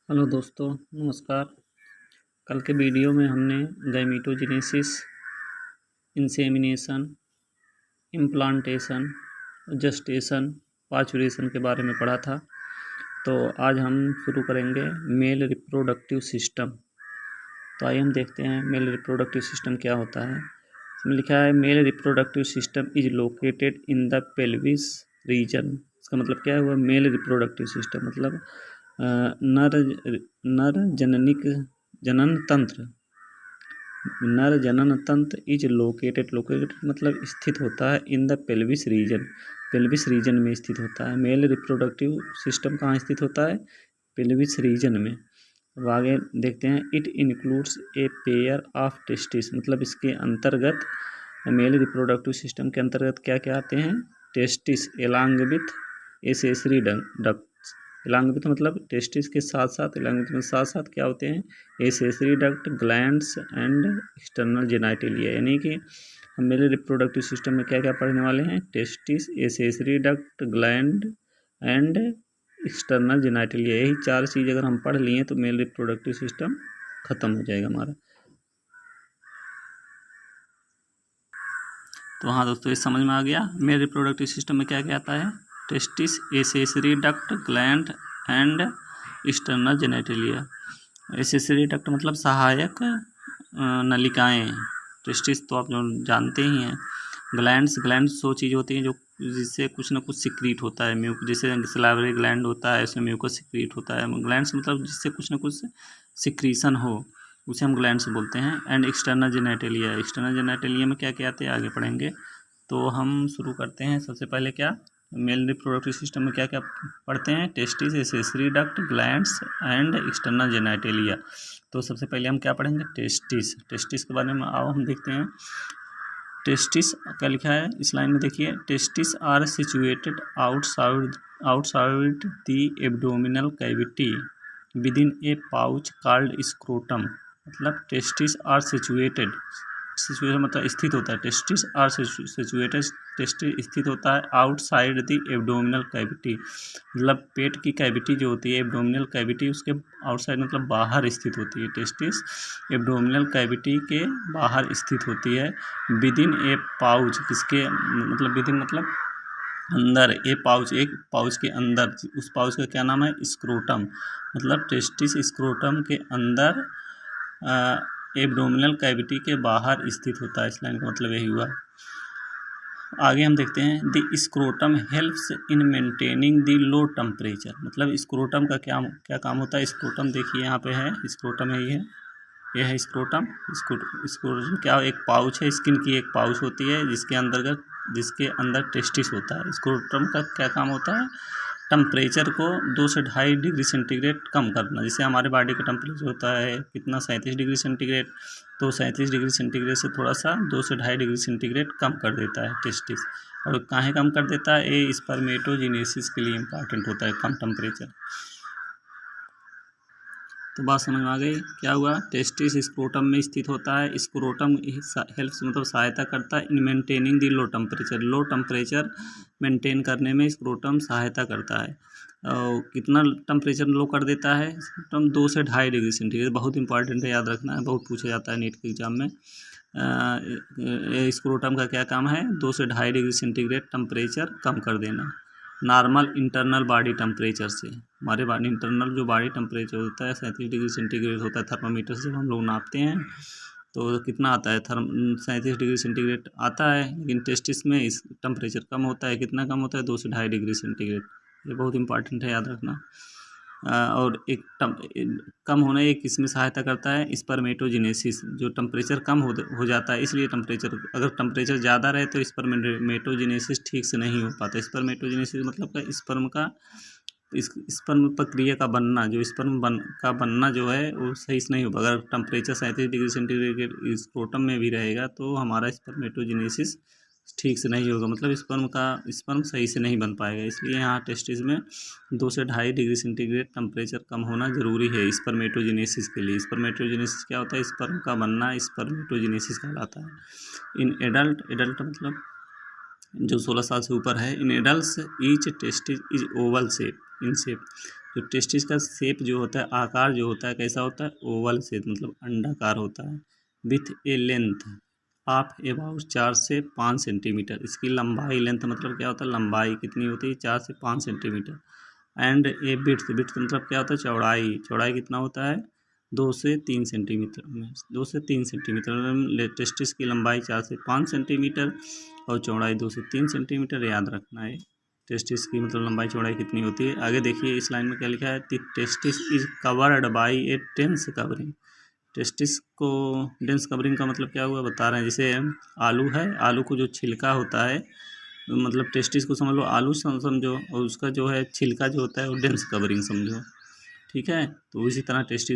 Hello दोस्तों, नमस्कार। कल के वीडियो में हमने गैमीटोजेनेसिस, इंसेमिनेशन, इम्प्लांटेशन, जेस्टेशन, पार्चुरेशन के बारे में पढ़ा था। तो आज हम शुरू करेंगे मेल रिप्रोडक्टिव सिस्टम। तो आइए हम देखते हैं मेल रिप्रोडक्टिव सिस्टम क्या होता है। इसमें लिखा है male reproductive system is located in the pelvis region. इसका मतलब क्या हुआ? मेल रिप्रोडक्टिव सिस्टम मतलब नर नर जनन तंत्र नर जनन तंत्र इज लोकेटेड मतलब स्थित होता है इन द पेल्विस रीजन में स्थित होता है। मेल रिप्रोडक्टिव सिस्टम कहाँ स्थित होता है? पेल्विस रीजन में। अब आगे देखते हैं। It includes a pair of testis मतलब इसके अंतर्गत मेल रिप्रोडक्टिव सिस्टम के अंतर्गत क्या क्या आते हैं? Testis along with accessory duct. Along with मतलब टेस्टिस के साथ साथ क्या होते हैं? Accessory duct, glands and external genitalia. यानी कि हम मेरे रिप्रोडक्टिव सिस्टम में क्या क्या पढ़ने वाले हैं? Testis, accessory duct, gland and external genitalia. यही चार चीज़ अगर हम पढ़ लिए तो मेल रिप्रोडक्टिव सिस्टम खत्म हो जाएगा हमारा। तो हाँ दोस्तों, ये समझ में आ गया मेल रिप्रोडक्टिव सिस्टम में क्या क्या आता है? Testis, accessory duct, gland and external genitalia. Accessory duct मतलब सहायक नलिकाएं। टेस्टिस तो आप जो जानते ही हैं। ग्लैंड्स वो चीज़ होती हैं जो जिससे कुछ ना कुछ सिक्रीट होता है। जैसे सलाइवरी ग्लैंड होता है, उसमें म्यूकस सिक्रीट होता है। ग्लैंड्स मतलब जिससे कुछ ना कुछ सिक्रीशन हो, उसे हम ग्लैंड्स बोलते हैं। एंड एक्सटर्नल जेनेटिलिया में क्या क्या आते हैं आगे पढ़ेंगे। तो हम शुरू करते हैं। सबसे पहले क्या मेल रिप्रोडक्टिव सिस्टम में क्या क्या पढ़ते हैं? Testis, accessory duct, glands and external genitalia. तो सबसे पहले हम क्या पढ़ेंगे? टेस्टिस के बारे में आओ हम देखते हैं। टेस्टिस क्या लिखा है इस लाइन में, देखिए। Testis are situated outside the abdominal cavity within a pouch called scrotum. मतलब टेस्टिस आर सिचुएटेड मतलब स्थित होता है। टेस्टिस आर सिचुएटेड टेस्टिस स्थित होता है आउटसाइड द एब्डोमिनल कैविटी मतलब पेट की कैविटी जो होती है, एब्डोमिनल कैविटी, उसके आउटसाइड मतलब बाहर स्थित होती है। टेस्टिस एब्डोमिनल कैविटी के बाहर स्थित होती है। विदिन ए पाउच, किसके मतलब विदिन मतलब अंदर, एक पाउच के अंदर। उस पाउच का क्या नाम है? स्क्रोटम। मतलब टेस्टिस स्क्रोटम के अंदर एब्डोमिनल कैविटी के बाहर स्थित होता है। इस लाइन का मतलब यही हुआ। आगे हम देखते हैं। The scrotum helps in maintaining the low temperature. मतलब स्क्रोटम का क्या काम होता है? स्क्रोटम देखिए यहाँ पे है, स्क्रोटम है, ये है स्क्रोटम। स्क्रोटम क्या? एक पाउच है, स्किन की एक पाउच होती है जिसके अंदर टेस्टिस होता है। स्क्रोटम का क्या काम होता है? टेम्परेचर को 2 से 2.5 डिग्री सेंटीग्रेड कम करना। जैसे हमारे बॉडी का टेम्परेचर होता है कितना? 37 डिग्री सेंटीग्रेड। तो 37 डिग्री सेंटीग्रेड से थोड़ा सा 2 से 2.5 डिग्री सेंटीग्रेड कम कर देता है टेस्टिस। और काहे कम कर देता है? ये स्पर्मेटोजेनेसिस के लिए इम्पॉर्टेंट होता है कम टेम्परेचर। तो बात समझ में आ गई क्या हुआ? टेस्टिस स्क्रोटम में स्थित होता है। स्क्रोटम हेल्प्स मतलब सहायता करता है in maintaining the low temperature maintain करने में स्क्रोटम सहायता करता है। और कितना टेम्परेचर लो कर देता है स्क्रोटम? 2 से 2.5 डिग्री सेंटीग्रेड। बहुत इंपॉर्टेंट है, याद रखना है, बहुत पूछा जाता है नीट के एग्जाम में। स्क्रोटम का क्या काम है? 2 से 2.5 डिग्री सेंटीग्रेड टेम्परेचर कम कर देना नॉर्मल इंटरनल बॉडी टेम्परेचर से। हमारे बॉडी इंटरनल जो बॉडी टेम्परेचर होता है 37 डिग्री सेंटीग्रेड होता है। थर्मामीटर से हम लोग नापते हैं तो कितना आता है? 37 डिग्री सेंटीग्रेड आता है। लेकिन टेस्टिस में इस टेम्परेचर कम होता है। कितना कम होता है? 2 से 2.5 डिग्री सेंटीग्रेड। ये बहुत इंपॉर्टेंट है, याद रखना। और कम होना एक इसमें सहायता करता है स्पर्मेटोजेनेसिस। जो टेम्परेचर कम हो जाता है, इसलिए अगर टेम्परेचर ज़्यादा रहे तो स्पर्मेटोजेनेसिस ठीक से नहीं हो पाता। स्पर्मेटोजेनेसिस मतलब स्पर्म प्रक्रिया का बनना, जो का बनना जो है वो सही से नहीं होगा। अगर टेम्परेचर 37 डिग्री सेंटीग्रेड स्क्रोटम में भी रहेगा तो हमारा स्पर्मेटोजेनेसिस ठीक से नहीं होगा, मतलब स्पर्म सही से नहीं बन पाएगा। इसलिए यहाँ टेस्टिस में 2 से 2.5 डिग्री सेंटीग्रेड टेम्परेचर कम होना जरूरी है स्पर्मेटोजेनेसिस के लिए। स्पर्मेटोजेनेसिस क्या होता है? स्पर्म का बनना स्पर्मेटोजेनेसिस कहलाता है। इन एडल्ट मतलब जो 16 साल से ऊपर है। In adults each testis is Oval shape in shape. जो टेस्टिस का शेप जो होता है, आकार जो होता है कैसा होता है, ओवल शेप मतलब अंडाकार होता है। With A length of about 4 से 5 सेंटीमीटर। इसकी लंबाई, लेंथ मतलब क्या होता है, लंबाई कितनी होती है, 4 से 5 centimetre. And A width, width मतलब क्या होता है, चौड़ाई, चौड़ाई कितना होता है, 2 से 3 सेंटीमीटर। 2 से 3 सेंटीमीटर। टेस्टिस की लंबाई 4 से 5 सेंटीमीटर और चौड़ाई 2 से 3 सेंटीमीटर, याद रखना है। टेस्टिस की मतलब लंबाई चौड़ाई कितनी होती है। आगे देखिए इस लाइन में क्या लिखा है, testis is covered by A dense covering. Testis को डेंस कवरिंग का मतलब क्या हुआ बता रहे हैं। जैसे आलू है, आलू को जो छिलका होता है, मतलब टेस्टिस को समझ लो आलू समझो, और उसका जो है छिलका जो होता है वो डेंस कवरिंग समझो। ठीक है, तो इसी तरह टेस्टिस